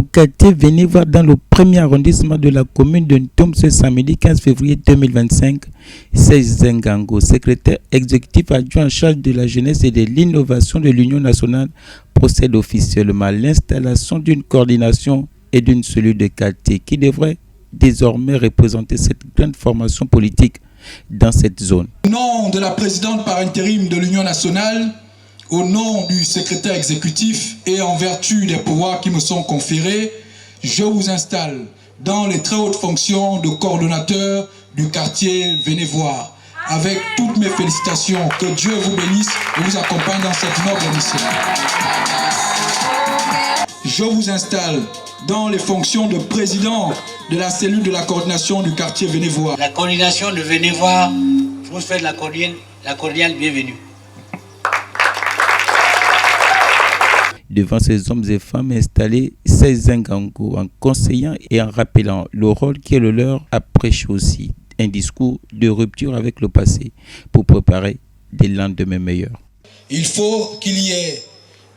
au quartier Venez voir dans le premier arrondissement de la commune de Ntoum ce samedi 15 février 2025. Serge Ngango, secrétaire exécutif adjoint en charge de la jeunesse et de l'innovation de l'Union nationale, procède officiellement à l'installation d'une coordination et d'une cellule de quartier qui devrait désormais représenter cette grande formation politique dans cette zone. Au nom de la présidente par intérim de l'Union nationale, au nom du secrétaire exécutif et en vertu des pouvoirs qui me sont conférés, je vous installe dans les très hautes fonctions de coordonnateur du quartier Venez voir. Avec toutes mes félicitations, que Dieu vous bénisse et vous accompagne dans cette noble mission. Je vous installe dans les fonctions de président de la cellule de la coordination du quartier Venez voir. La coordination de Venez voir, vous faites la cordiale bienvenue. Devant ces hommes et femmes installés, Serge Ngango, en conseillant et en rappelant le rôle qui est le leur, a prêché aussi un discours de rupture avec le passé pour préparer des lendemains meilleurs. Il faut qu'il y ait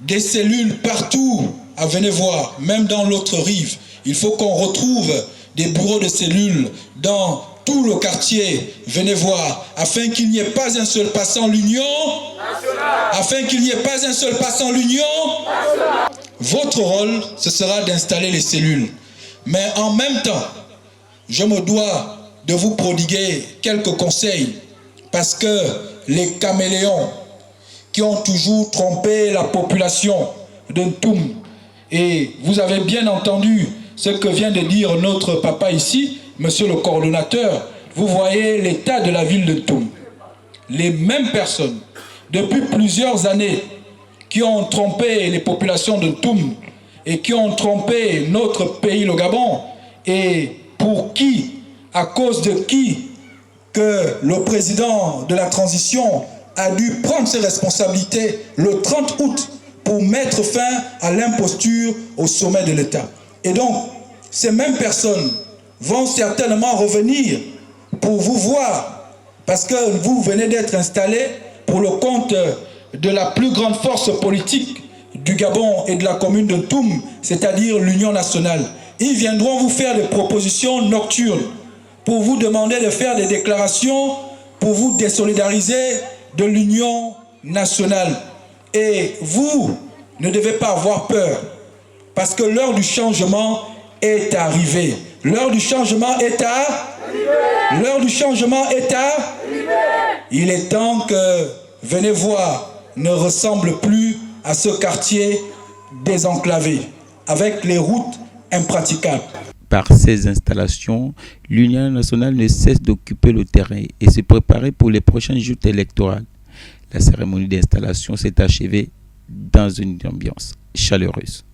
des cellules partout à Venez voir, même dans l'autre rive. Il faut qu'on retrouve des bureaux de cellules dans tout le quartier Venez voir, afin qu'il n'y ait pas un seul passant l'Union. Afin qu'il n'y ait pas un seul passant l'Union. Votre rôle, ce sera d'installer les cellules. Mais en même temps, je me dois de vous prodiguer quelques conseils, parce que les caméléons qui ont toujours trompé la population de Ntoum, et vous avez bien entendu ce que vient de dire notre papa ici, monsieur le coordonnateur, vous voyez l'état de la ville de Ntoum. Les mêmes personnes, depuis plusieurs années, qui ont trompé les populations de Ntoum et qui ont trompé notre pays, le Gabon, et pour qui, à cause de qui, que le président de la transition a dû prendre ses responsabilités le 30 août pour mettre fin à l'imposture au sommet de l'État. Et donc, ces mêmes personnes vont certainement revenir pour vous voir, parce que vous venez d'être installés pour le compte de la plus grande force politique du Gabon et de la commune de Ntoum, c'est-à-dire l'Union nationale. Ils viendront vous faire des propositions nocturnes pour vous demander de faire des déclarations, pour vous désolidariser de l'Union nationale. Et vous ne devez pas avoir peur, parce que l'heure du changement est arrivée. L'heure du changement est arrivée. L'heure du changement est arrivée. Il est temps que Venez voir ne ressemble plus à ce quartier désenclavé, avec les routes impraticables. Par ces installations, l'Union nationale ne cesse d'occuper le terrain et se préparer pour les prochaines joutes électorales. La cérémonie d'installation s'est achevée dans une ambiance chaleureuse.